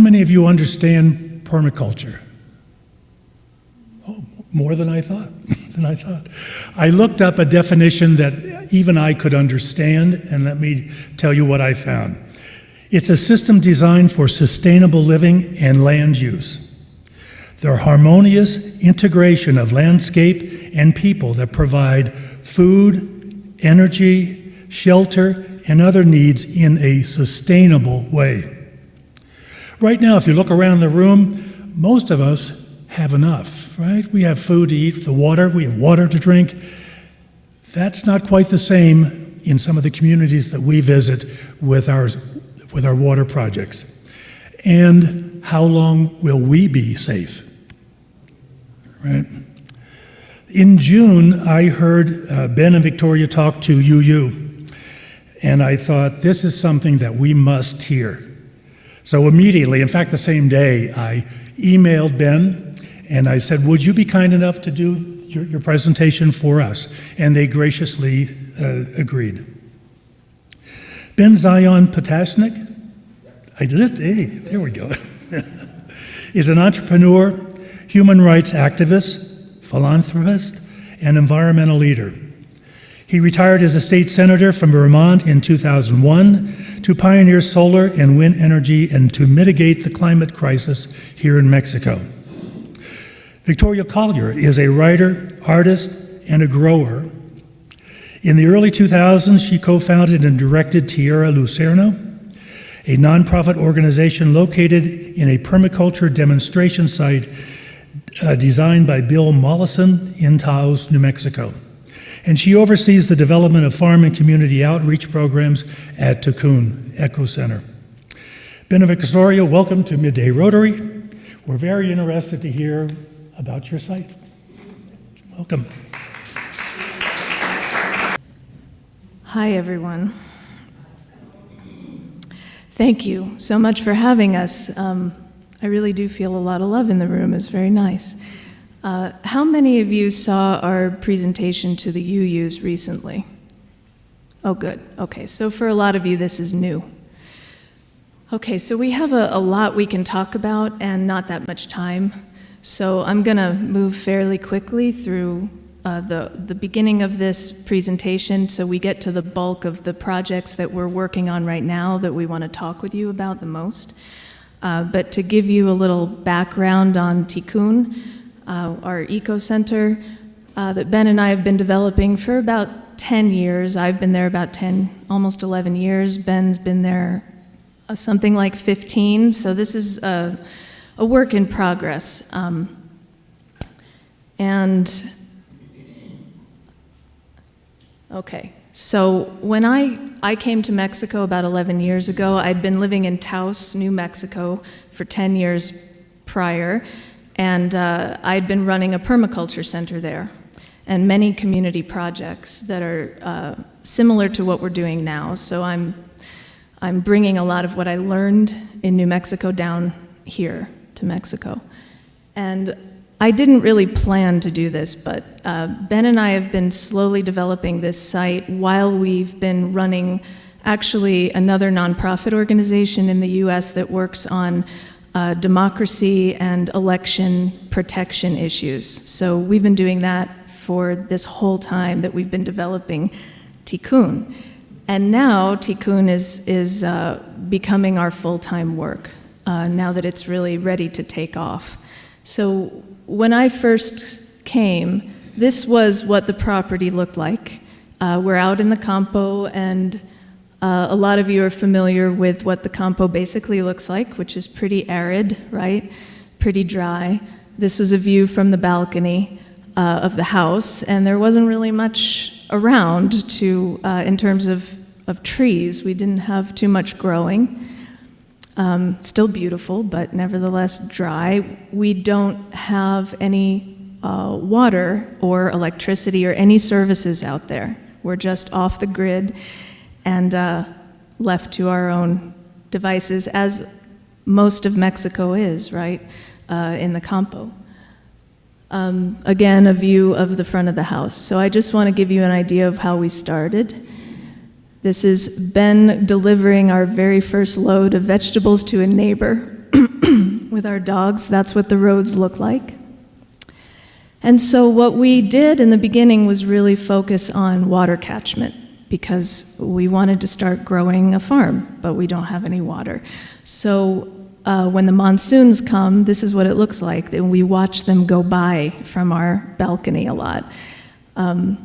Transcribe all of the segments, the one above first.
many of you understand permaculture? Oh, more than I thought. I looked up a definition that even I could understand, and let me tell you what I found. It's a system designed for sustainable living and land use. The harmonious integration of landscape and people that provide food, energy, shelter, and other needs in a sustainable way. Right now, if you look around the room, most of us have enough, right? We have food to eat, we have water to drink. That's not quite the same in some of the communities that we visit with our water projects. And how long will we be safe? Right? In June, I heard Ben and Victoria talk to UU, and I thought, this is something that we must hear. So immediately, in fact, the same day, I emailed Ben, and I said, would you be kind enough to do your presentation for us? And they graciously agreed. Ben Zion Potashnik, I did it? Hey, there we go. Is an entrepreneur, human rights activist, philanthropist, and environmental leader. He retired as a state senator from Vermont in 2001 to pioneer solar and wind energy and to mitigate the climate crisis here in Mexico. Victoria Collier is a writer, artist, and a grower. In the early 2000s, she co-founded and directed Tierra Lucerno, a nonprofit organization located in a permaculture demonstration site designed by Bill Mollison in Taos, New Mexico. And she oversees the development of farm and community outreach programs at Tikkun Eco Center. Ben and Victoria, welcome to Midday Rotary. We're very interested to hear about your site. Welcome. Hi, everyone. Thank you so much for having us. I really do feel a lot of love in the room. It's very nice. How many of you saw our presentation to the UUs recently? Oh, good. Okay, so for a lot of you, this is new. Okay, so we have a lot we can talk about and not that much time. So I'm going to move fairly quickly through the beginning of this presentation so we get to the bulk of the projects that we're working on right now that we want to talk with you about the most. But to give you a little background on Tikkun, our eco center that Ben and I have been developing for about 10 years. I've been there about 10, almost 11 years. Ben's been there something like 15. So this is a work in progress. Okay, so when I came to Mexico about 11 years ago, I'd been living in Taos, New Mexico for 10 years prior, and I'd been running a permaculture center there and many community projects that are similar to what we're doing now. So I'm bringing a lot of what I learned in New Mexico down here to Mexico. And I didn't really plan to do this, but Ben and I have been slowly developing this site while we've been running actually another nonprofit organization in the US that works on democracy and election protection issues. So we've been doing that for this whole time that we've been developing Tikkun. And now Tikkun is becoming our full-time work now that it's really ready to take off. So when I first came, this was what the property looked like. We're out in the campo, and a lot of you are familiar with what the campo basically looks like, which is pretty arid, right? Pretty dry. This was a view from the balcony of the house, and there wasn't really much around to, in terms of trees. We didn't have too much growing. Still beautiful, but nevertheless dry. We don't have any water or electricity or any services out there. We're just off the grid and left to our own devices, as most of Mexico is, right, in the campo. Again, a view of the front of the house. So I just want to give you an idea of how we started. This is Ben delivering our very first load of vegetables to a neighbor. with our dogs. That's what the roads look like. And so what we did in the beginning was really focus on water catchment, because we wanted to start growing a farm, but we don't have any water. So when the monsoons come, this is what it looks like. And we watch them go by from our balcony a lot. And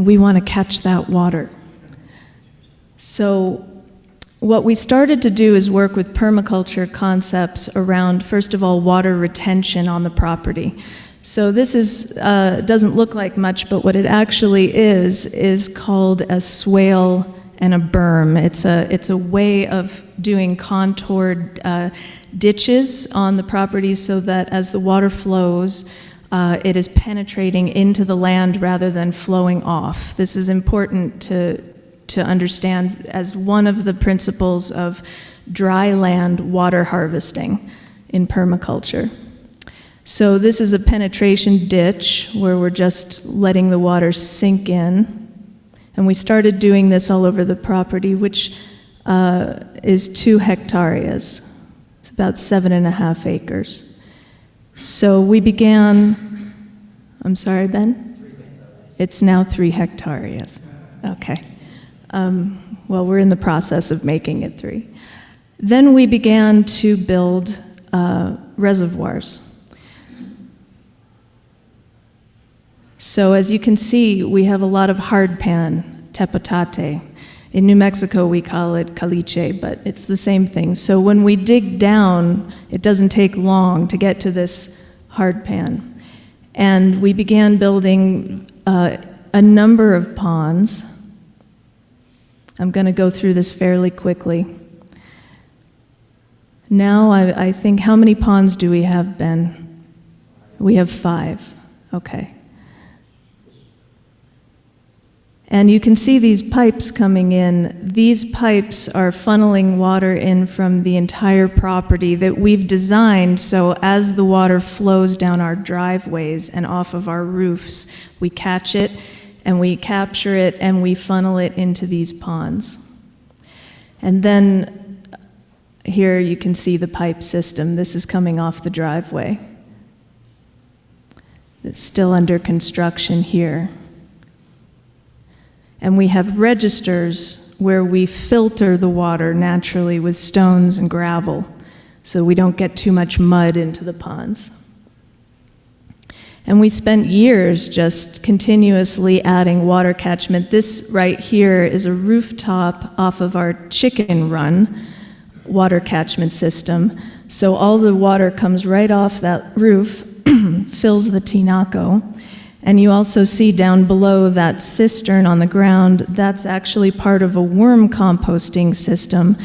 we want to catch that water. So what we started to do is work with permaculture concepts around, first of all, water retention on the property. So this is doesn't look like much, but what it actually is called a swale and a berm. It's a way of doing contoured ditches on the property so that as the water flows, it is penetrating into the land rather than flowing off. This is important to understand as one of the principles of dry land water harvesting in permaculture. So this is a penetration ditch where we're just letting the water sink in. And we started doing this all over the property, which is 2 hectares. It's about 7.5 acres. So we began, I'm sorry, Ben? It's now 3 hectares. Okay. Well, we're in the process of making it 3. Then we began to build reservoirs. So as you can see, we have a lot of hardpan, tepotate. In New Mexico, we call it caliche, but it's the same thing. So when we dig down, it doesn't take long to get to this hardpan. And we began building a number of ponds. I'm going to go through this fairly quickly. Now, I think, how many ponds do we have, Ben? We have 5. Okay. And you can see these pipes coming in. These pipes are funneling water in from the entire property that we've designed so as the water flows down our driveways and off of our roofs, we catch it and we capture it and we funnel it into these ponds. And then here you can see the pipe system. This is coming off the driveway. It's still under construction here. And we have registers where we filter the water naturally with stones and gravel so we don't get too much mud into the ponds. And we spent years just continuously adding water catchment. This right here is a rooftop off of our chicken run water catchment system. So all the water comes right off that roof, fills the tinaco. And you also see down below that cistern on the ground, that's actually part of a worm composting system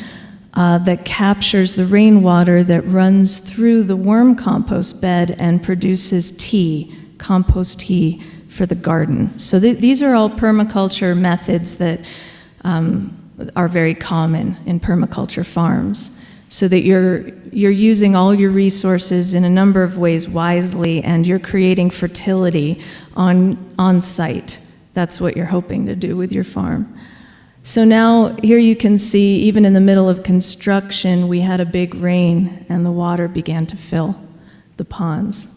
that captures the rainwater that runs through the worm compost bed and produces tea, compost tea for the garden. So these are all permaculture methods that are very common in permaculture farms, so that you're using all your resources in a number of ways wisely, and you're creating fertility on site. That's what you're hoping to do with your farm. So now here you can see, even in the middle of construction, we had a big rain and the water began to fill the ponds.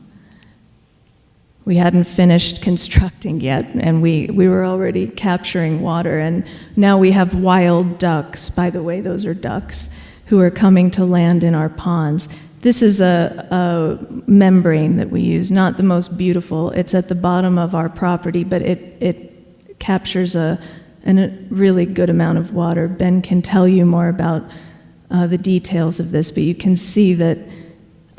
We hadn't finished constructing yet, and we were already capturing water, and now we have wild ducks. By the way, those are ducks who are coming to land in our ponds. This is a membrane that we use, not the most beautiful. It's at the bottom of our property, but it captures a really good amount of water. Ben can tell you more about the details of this, but you can see that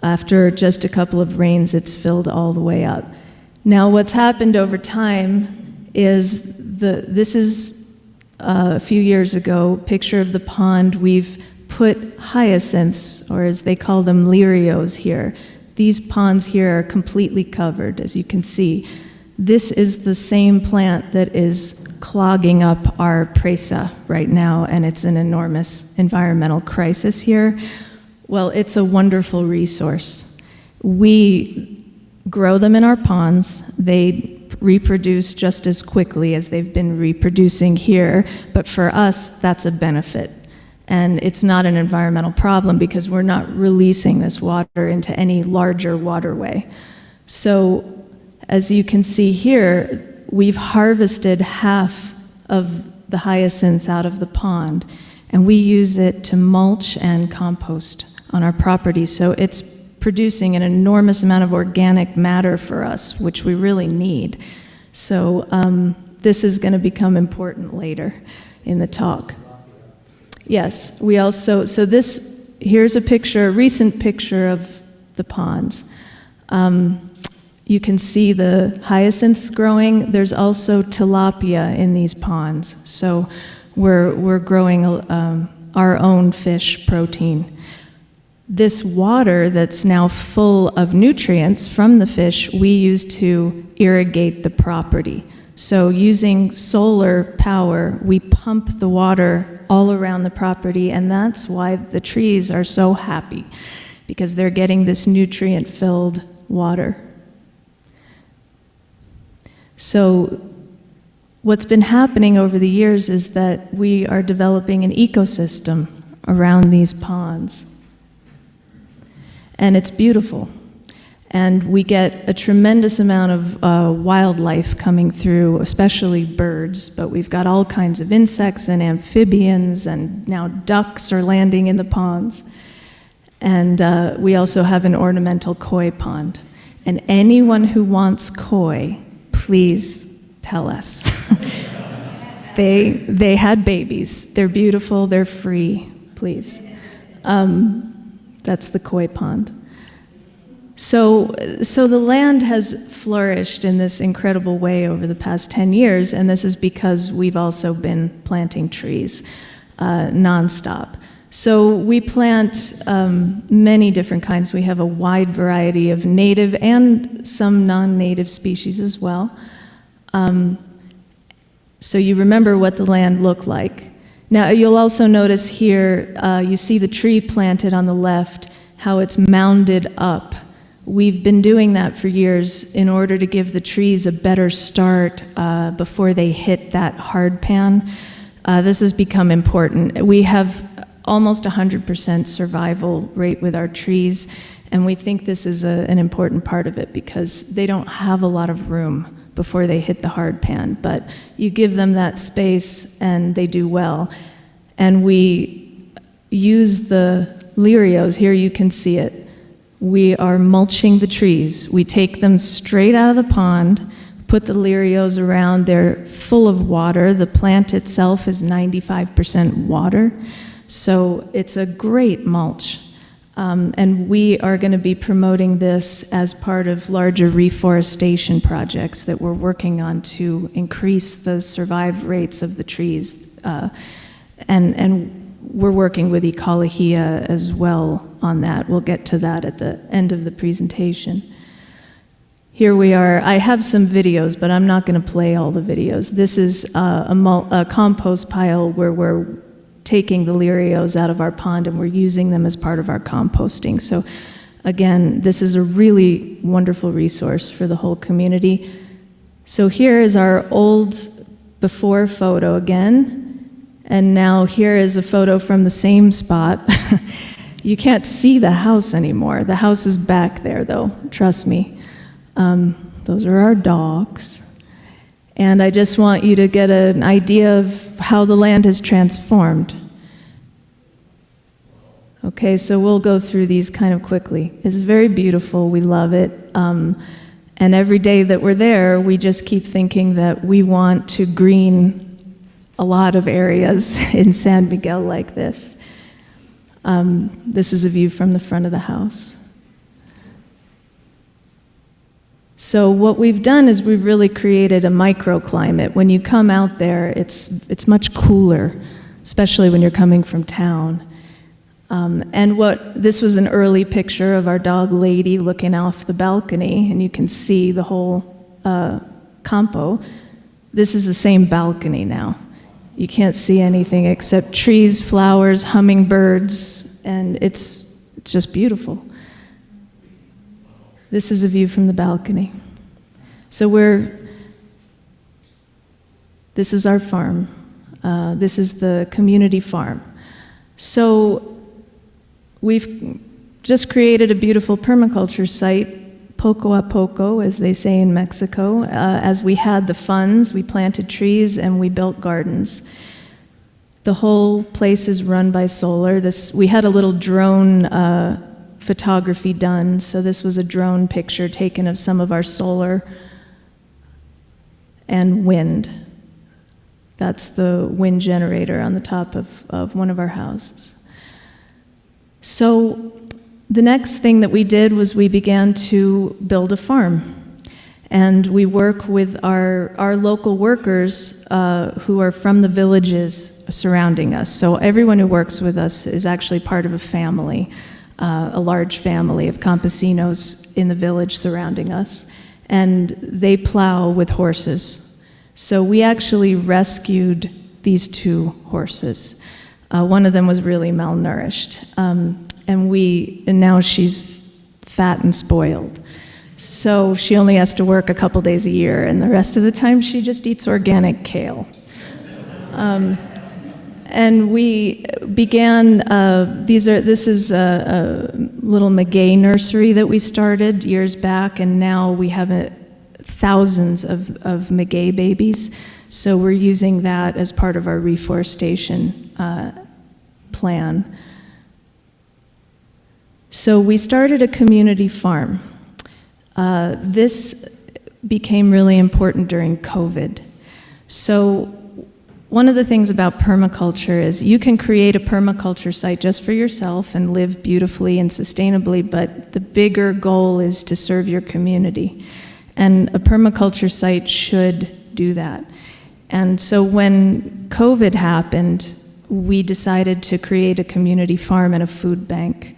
after just a couple of rains, it's filled all the way up. Now, what's happened over time is this is a few years ago, picture of the pond. We've put hyacinths, or as they call them, lirios here. These ponds here are completely covered, as you can see. This is the same plant that is clogging up our presa right now, and it's an enormous environmental crisis here. Well, it's a wonderful resource. We grow them in our ponds. They reproduce just as quickly as they've been reproducing here, but for us, that's a benefit. And it's not an environmental problem because we're not releasing this water into any larger waterway. So as you can see here, we've harvested half of the hyacinths out of the pond, and we use it to mulch and compost on our property. So it's producing an enormous amount of organic matter for us, which we really need. So this is going to become important later in the talk. Yes, we also, so this, here's a picture, a recent picture of the ponds. You can see the hyacinths growing. There's also tilapia in these ponds. So we're growing our own fish protein. This water that's now full of nutrients from the fish, we use to irrigate the property. So using solar power, we pump the water all around the property, and that's why the trees are so happy, because they're getting this nutrient-filled water. So what's been happening over the years is that we are developing an ecosystem around these ponds. And it's beautiful. And we get a tremendous amount of wildlife coming through, especially birds, but we've got all kinds of insects and amphibians, and now ducks are landing in the ponds. And we also have an ornamental koi pond. And anyone who wants koi, please tell us. They had babies. They're beautiful, they're free, please. That's the koi pond. So the land has flourished in this incredible way over the past 10 years, and this is because we've also been planting trees nonstop. So we plant many different kinds. We have a wide variety of native and some non-native species as well. So you remember what the land looked like. Now you'll also notice here, you see the tree planted on the left, how it's mounded up. We've been doing that for years in order to give the trees a better start before they hit that hard pan. This has become important. We have almost 100% survival rate with our trees, and we think this is an important part of it because they don't have a lot of room before they hit the hard pan, but you give them that space and they do well. And we use the lirios, here you can see it. We are mulching the trees. We take them straight out of the pond, put the lirios around, they're full of water. The plant itself is 95% water, so it's a great mulch. And we are going to be promoting this as part of larger reforestation projects that we're working on to increase the survival rates of the trees. And we're working with Ecologia as well on that. We'll get to that at the end of the presentation. Here we are. I have some videos, but I'm not going to play all the videos. This is a compost pile where we're taking the lirios out of our pond and we're using them as part of our composting. So again, this is a really wonderful resource for the whole community. So here is our old before photo again, and now here is a photo from the same spot. You can't see the house anymore. The house is back there though, trust me. Those are our dogs. And I just want you to get an idea of how the land has transformed. Okay, so we'll go through these kind of quickly. It's very beautiful, we love it. And every day that we're there, we just keep thinking that we want to green a lot of areas in San Miguel like this. This is a view from the front of the house. So what we've done is we've really created a microclimate. When you come out there, it's much cooler, especially when you're coming from town. And this was an early picture of our dog Lady looking off the balcony, and you can see the whole campo. This is the same balcony now. You can't see anything except trees, flowers, hummingbirds, and it's just beautiful. This is a view from the balcony. So this is our farm. This is the community farm. So we've just created a beautiful permaculture site, poco a poco, as they say in Mexico. As we had the funds, we planted trees and we built gardens. The whole place is run by solar. We had a little drone photography done, so this was a drone picture taken of some of our solar and wind. That's the wind generator on the top of one of our houses. So the next thing that we did was we began to build a farm. And we work with our local workers who are from the villages surrounding us. So everyone who works with us is actually part of a family, a large family of campesinos in the village surrounding us. And they plow with horses. So we actually rescued these 2 horses. One of them was really malnourished. And now she's fat and spoiled. So she only has to work a couple days a year, and the rest of the time she just eats organic kale. And we began, this is a little maguey nursery that we started years back, and now we have thousands of maguey babies. So we're using that as part of our reforestation plan. So we started a community farm. This became really important during COVID. So one of the things about permaculture is you can create a permaculture site just for yourself and live beautifully and sustainably, but the bigger goal is to serve your community. And a permaculture site should do that. And so when COVID happened, we decided to create a community farm and a food bank.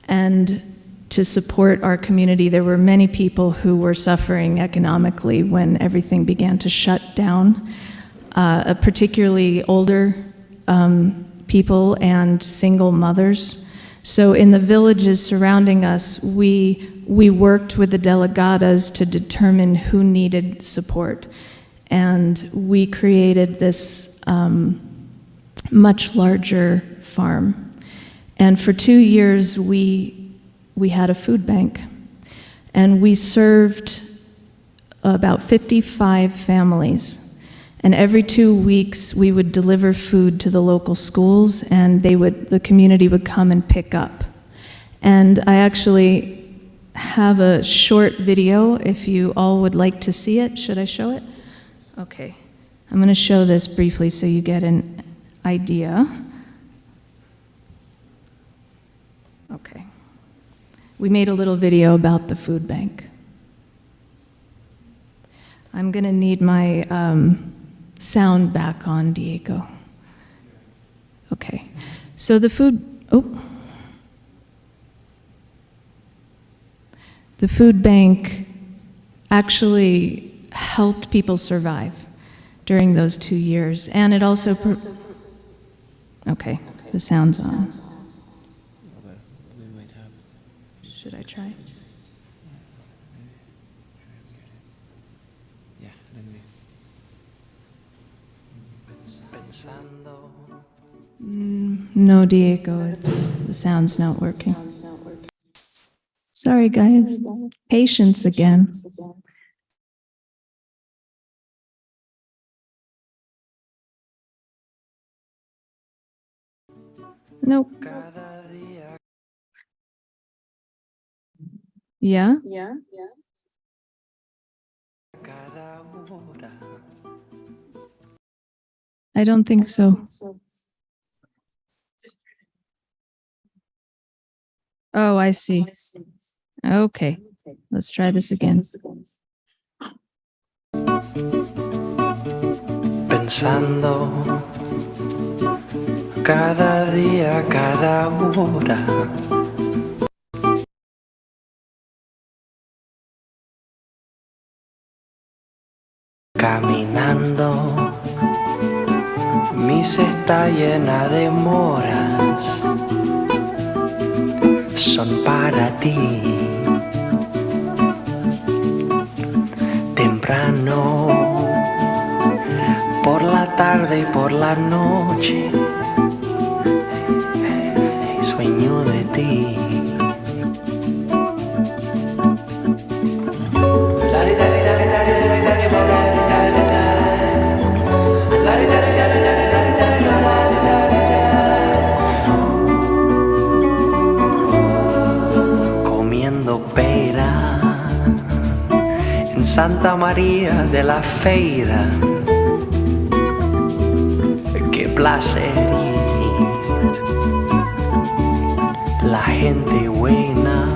And to support our community, there were many people who were suffering economically when everything began to shut down, particularly older people and single mothers. So in the villages surrounding us, we worked with the delegadas to determine who needed support. And we created this much larger farm. And for 2 years, we had a food bank. And we served about 55 families. And every 2 weeks, we would deliver food to the local schools, and the community would come and pick up. And I actually have a short video, if you all would like to see it. Should I show it? Okay. I'm going to show this briefly so you get an idea. Okay. We made a little video about the food bank. I'm going to need my sound back on, Diego. Okay. So the food bank actually helped people survive during those 2 years, and it also okay, the sound's on. Should I try? Yeah, let me. No, Diego, the sound's not working. Sorry, guys. Patience again. Nope. Yeah? I don't think so. Oh, I see. Okay, let's try this again. Pensando cada día, cada hora. Caminando, mi cesta llena de moras son para ti. Temprano, por la tarde y por la noche, sueño de ti. Comiendo pera en Santa María de la Feira. Qué placer ir. La gente buena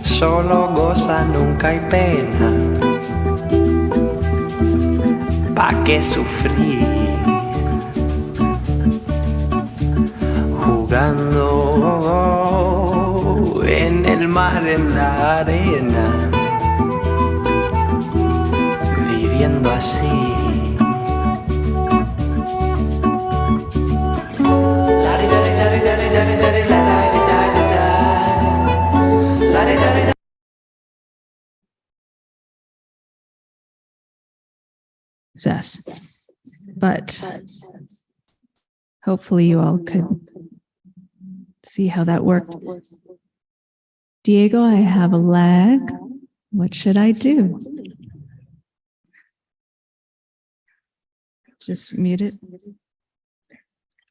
solo goza, nunca hay pena. ¿Pa' qué sufrir? Jugando en el mar, en la arena, viviendo así. Success. But hopefully you all could see how that worked. Diego, I have a lag. What should I do? Just mute it.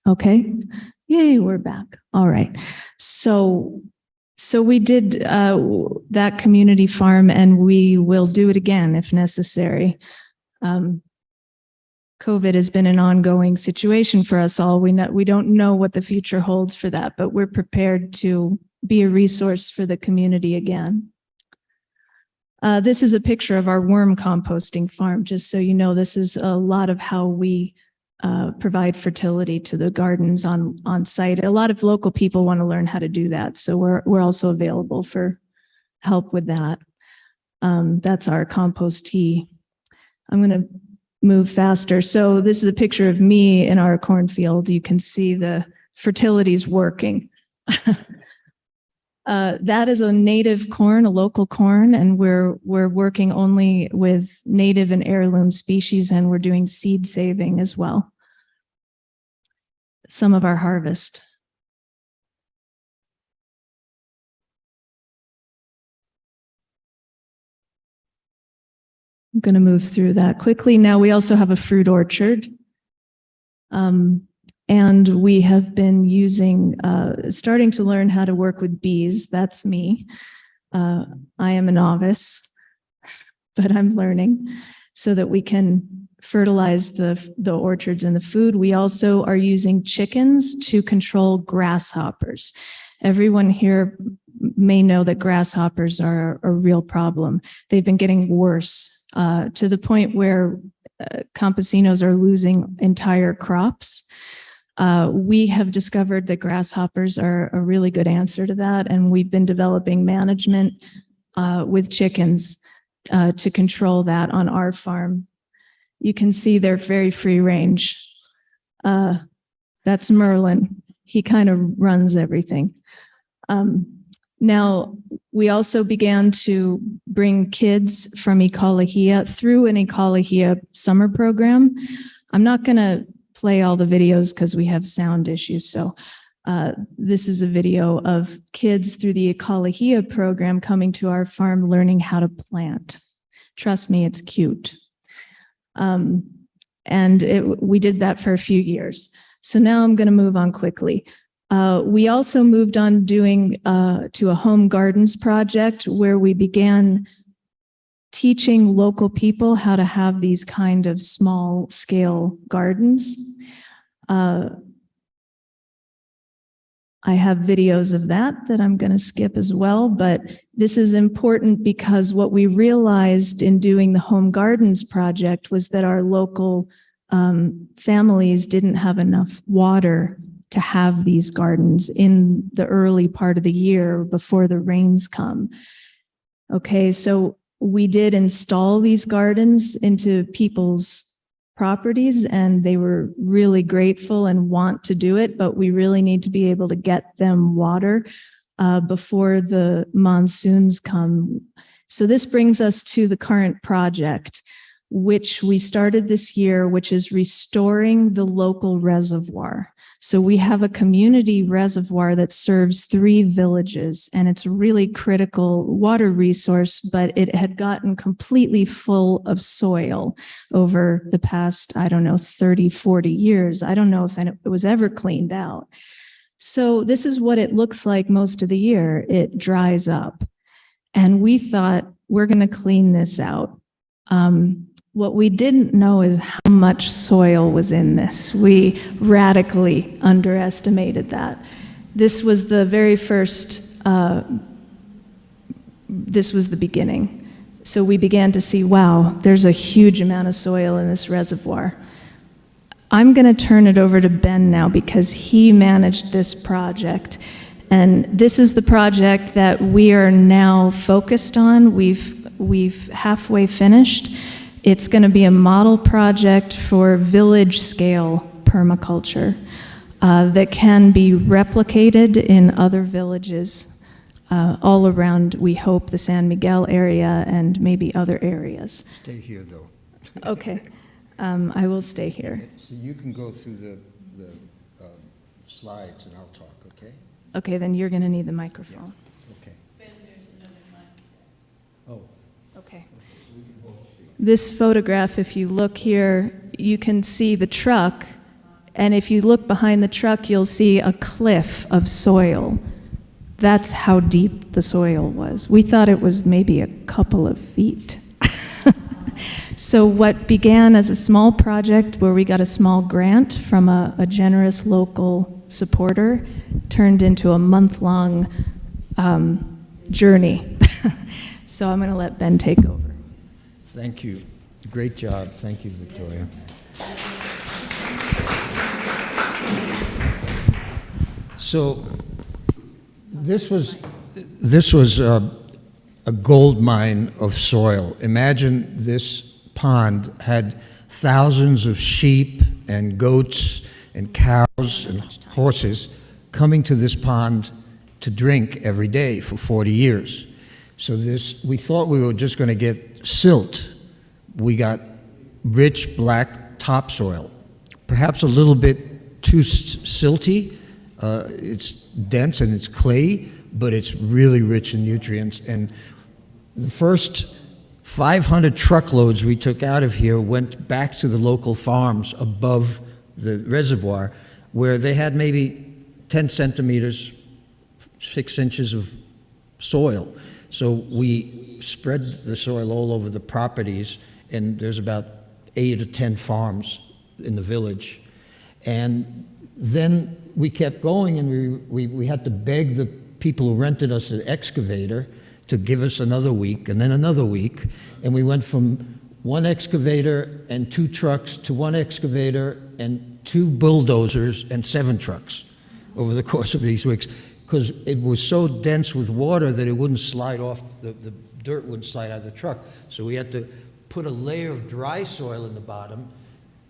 Okay. Yay, we're back. All right. So we did that community farm, and we will do it again if necessary. COVID has been an ongoing situation for us all. We don't know what the future holds for that, but we're prepared to be a resource for the community again. This is a picture of our worm composting farm. Just so you know, this is a lot of how we provide fertility to the gardens on site. A lot of local people want to learn how to do that, so we're also available for help with that. That's our compost tea. I'm going to move faster. So this is a picture of me in our cornfield. You can see the fertility's working. That is a native corn, a local corn, and we're working only with native and heirloom species, and we're doing seed saving as well. Some of our harvest. I'm going to move through that quickly. Now we also have a fruit orchard. And we have been using, starting to learn how to work with bees. That's me. I am a novice, but I'm learning so that we can fertilize the orchards and the food. We also are using chickens to control grasshoppers. Everyone here may know that grasshoppers are a real problem. They've been getting worse to the point where campesinos are losing entire crops. We have discovered that grasshoppers are a really good answer to that, and we've been developing management with chickens to control that on our farm. You can see they're very free range. That's Merlin. He kind of runs everything. Now, we also began to bring kids from Ecología through an Ecología summer program. I'm not going to play all the videos because we have sound issues. So this is a video of kids through the Ecología program coming to our farm, learning how to plant. Trust me, it's cute. We did that for a few years. So now I'm going to move on quickly. We also moved on doing to a home gardens project where we began teaching local people how to have these kind of small scale gardens. I have videos of that I'm going to skip as well, but this is important because what we realized in doing the home gardens project was that our local families didn't have enough water to have these gardens in the early part of the year before the rains come. Okay, so we did install these gardens into people's properties, and they were really grateful and want to do it, but we really need to be able to get them water before the monsoons come. So this brings us to the current project. which we started this year, which is restoring the local reservoir. So we have a community reservoir that serves 3 villages, and it's a really critical water resource, but it had gotten completely full of soil over the past, 30, 40 years. I don't know if it was ever cleaned out. So this is what it looks like most of the year. It dries up. And we thought, we're going to clean this out. What we didn't know is how much soil was in this. We radically underestimated that. This was the very first, this was the beginning. So we began to see, wow, there's a huge amount of soil in this reservoir. I'm going to turn it over to Ben now because he managed this project. And this is the project that we are now focused on. We've halfway finished. It's going to be a model project for village scale permaculture that can be replicated in other villages all around, we hope, the San Miguel area and maybe other areas. Stay here, though. Okay, I will stay here. So you can go through the slides and I'll talk, okay? Okay, then you're going to need the microphone. Okay. Okay. This photograph, if you look here, you can see the truck, and if you look behind the truck, you'll see a cliff of soil. That's how deep the soil was. We thought it was maybe a couple of feet. So what began as a small project where we got a small grant from a generous local supporter turned into a month-long journey. So I'm going to let Ben take over. Thank you. Great job. Thank you, Victoria. So this was a gold mine of soil. Imagine this pond had thousands of sheep and goats and cows and horses coming to this pond to drink every day for 40 years. So we thought we were just going to get silt. We got rich black topsoil, perhaps a little bit too silty. It's dense and it's clay, but it's really rich in nutrients. And the first 500 truckloads we took out of here went back to the local farms above the reservoir, where they had maybe 10 centimeters, 6 inches of soil. So we spread the soil all over the properties, and there's about 8 or 10 farms in the village. And then we kept going, and we had to beg the people who rented us an excavator to give us another week, and then another week. And we went from 1 excavator and 2 trucks to 1 excavator and 2 bulldozers and 7 trucks over the course of these weeks, because it was so dense with water that it wouldn't slide off, the dirt wouldn't slide out of the truck. So we had to put a layer of dry soil in the bottom,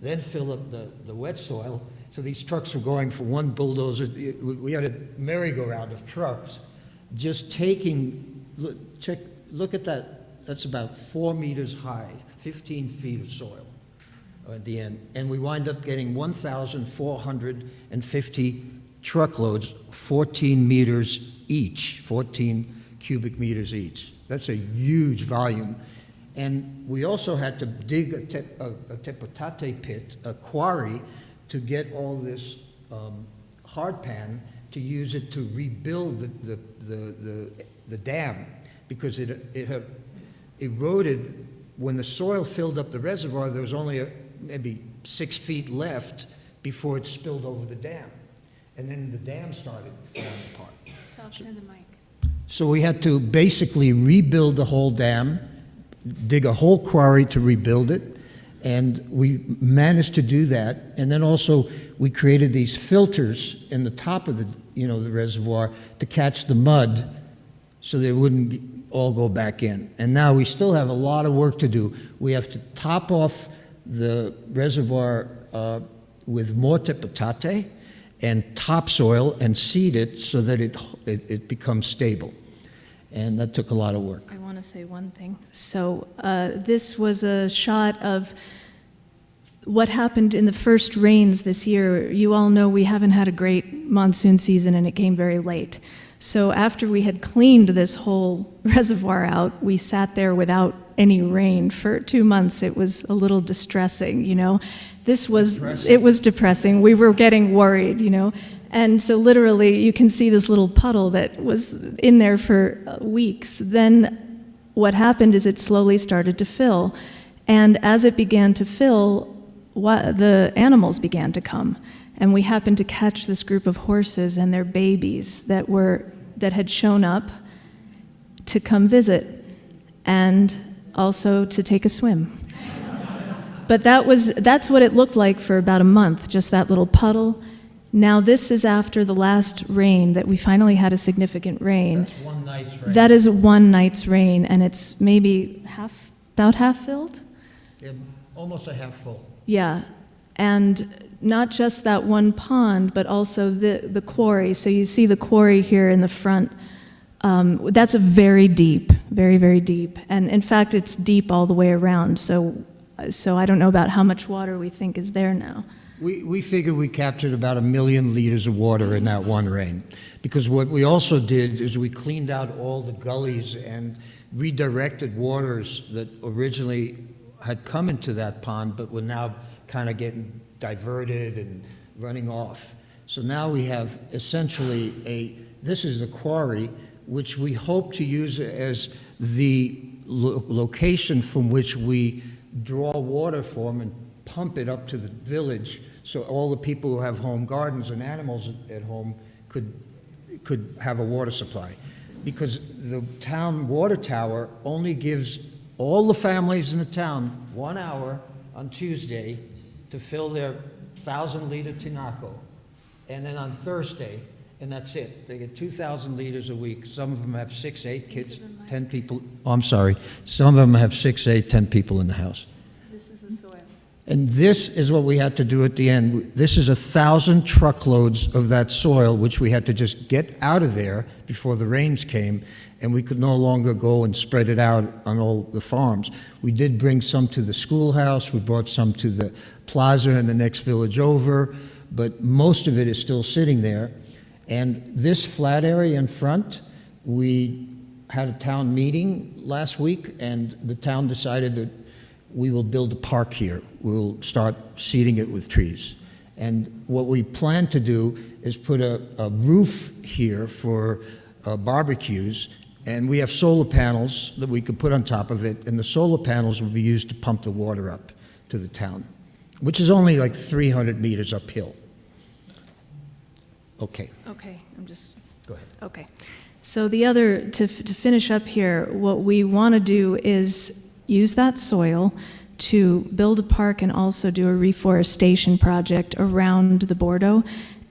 then fill up the wet soil. So these trucks were going from 1 bulldozer. We had a merry-go-round of trucks just taking, look at that. That's about 4 meters high, 15 feet of soil at the end. And we wind up getting 1,450 truckloads, 14 meters each, 14 cubic meters each. That's a huge volume. And we also had to dig a tepotate pit, a quarry, to get all this hard pan to use it to rebuild the dam, because it had eroded. When the soil filled up the reservoir, there was only maybe 6 feet left before it spilled over the dam. And then the dam started falling apart. Talk to the mic. So we had to basically rebuild the whole dam, dig a whole quarry to rebuild it, and we managed to do that. And then also we created these filters in the top of the reservoir to catch the mud so they wouldn't all go back in. And now we still have a lot of work to do. We have to top off the reservoir with more tepotate and topsoil and seed it so that it becomes stable. And that took a lot of work. I want want to say one thing. So this was a shot of what happened in the first rains this year. You all know we haven't had a great monsoon season, and it came very late. So after we had cleaned this whole reservoir out, we sat there without any rain for 2 months. It was a little distressing, you know. It was depressing. We were getting worried, you know. And so literally you can see this little puddle that was in there for weeks. Then what happened is it slowly started to fill. And as it began to fill, the animals began to come. And we happened to catch this group of horses and their babies that had shown up to come visit and also to take a swim. But that's what it looked like for about a month, just that little puddle. Now this is after the last rain that we finally had a significant rain. That's one night's rain. That is one night's rain, and it's maybe about half filled? Yeah, almost a half full. Yeah, and not just that one pond, but also the quarry. So you see the quarry here in the front. That's a very deep, very, very deep. And in fact, it's deep all the way around. So I don't know about how much water we think is there now. We figured we captured about 1 million liters of water in that one rain. Because what we also did is we cleaned out all the gullies and redirected waters that originally had come into that pond, but were now kind of getting diverted and running off. So now we have essentially this is the quarry, which we hope to use as the location from which we draw water from and pump it up to the village, so all the people who have home gardens and animals at home could have a water supply. Because the town water tower only gives all the families in the town 1 hour on Tuesday to fill their 1,000-liter tinaco, and then on Thursday, and that's it. They get 2,000 liters a week. Some of them have 6, 8 kids, 10 people. Oh, I'm sorry. Some of them have 6, 8, 10 people in the house. This is the soil. And this is what we had to do at the end. This is 1,000 truckloads of that soil, which we had to just get out of there before the rains came, and we could no longer go and spread it out on all the farms. We did bring some to the schoolhouse. We brought some to the plaza in the next village over, but most of it is still sitting there. And this flat area in front, we had a town meeting last week, and the town decided that we will build a park here. We'll start seeding it with trees. And what we plan to do is put a roof here for barbecues, and we have solar panels that we could put on top of it, and the solar panels will be used to pump the water up to the town, which is only like 300 meters uphill. Okay. Okay, Go ahead. Okay. So the other, to finish up here, what we want to do is use that soil to build a park and also do a reforestation project around the Bordeaux.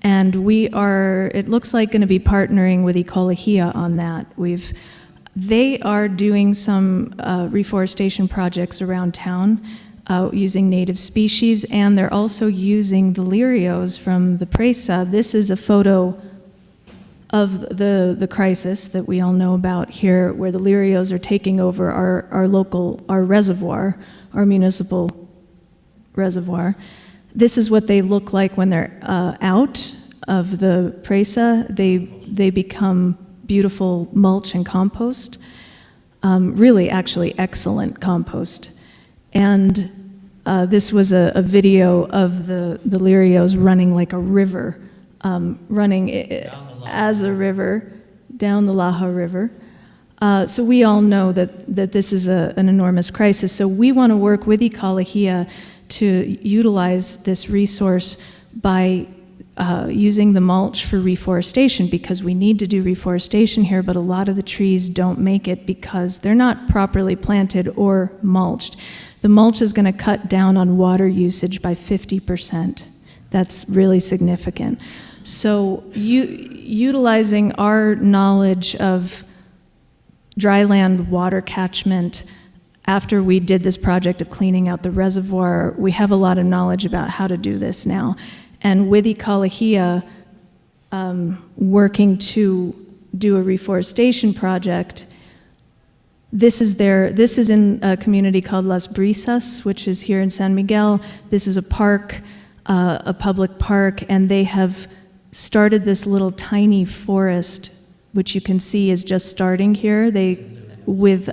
And we are, it looks like, going to be partnering with Ecologia on that. They are doing some reforestation projects around town using native species, and they're also using the lirios from the Presa. This is a photo of the crisis that we all know about here, where the lirios are taking over our reservoir, our municipal reservoir. This is what they look like when they're out of the Presa. They become beautiful mulch and compost, really actually excellent compost. And this was a video of the lirios running like a river, running as a river, down the Laja River. So we all know that this is an enormous crisis. So we want to work with Ecologia to utilize this resource by using the mulch for reforestation, because we need to do reforestation here, but a lot of the trees don't make it because they're not properly planted or mulched. The mulch is going to cut down on water usage by 50%. That's really significant. So utilizing our knowledge of dryland water catchment, after we did this project of cleaning out the reservoir, we have a lot of knowledge about how to do this now. And with Ecologia working to do a reforestation project, This is in a community called Las Brisas, which is here in San Miguel. This is a park, a public park, and they have started this little tiny forest, which you can see is just starting here. With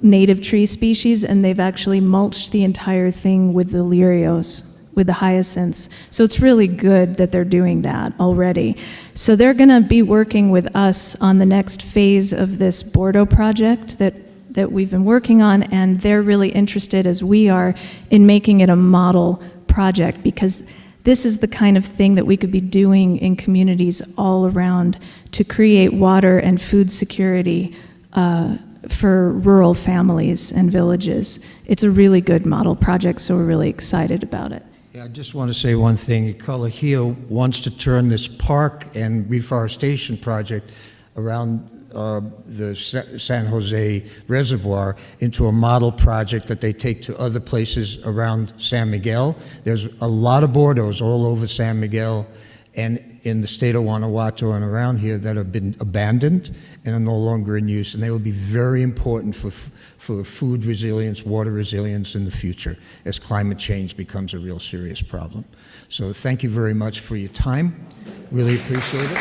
native tree species, and they've actually mulched the entire thing with the lirios, with the hyacinths. So it's really good that they're doing that already. So they're gonna be working with us on the next phase of this Bordeaux project that we've been working on, and they're really interested, as we are, in making it a model project, because this is the kind of thing that we could be doing in communities all around to create water and food security for rural families and villages. It's a really good model project, so we're really excited about it. Yeah, I just want to say one thing. Ecología wants to turn this park and reforestation project around the San Jose Reservoir into a model project that they take to other places around San Miguel. There's a lot of Bordeaux all over San Miguel and in the state of Guanajuato and around here that have been abandoned and are no longer in use, and they will be very important for food resilience, water resilience in the future as climate change becomes a real serious problem. So thank you very much for your time. Really appreciate it.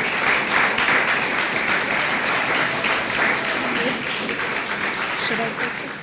Should I take this?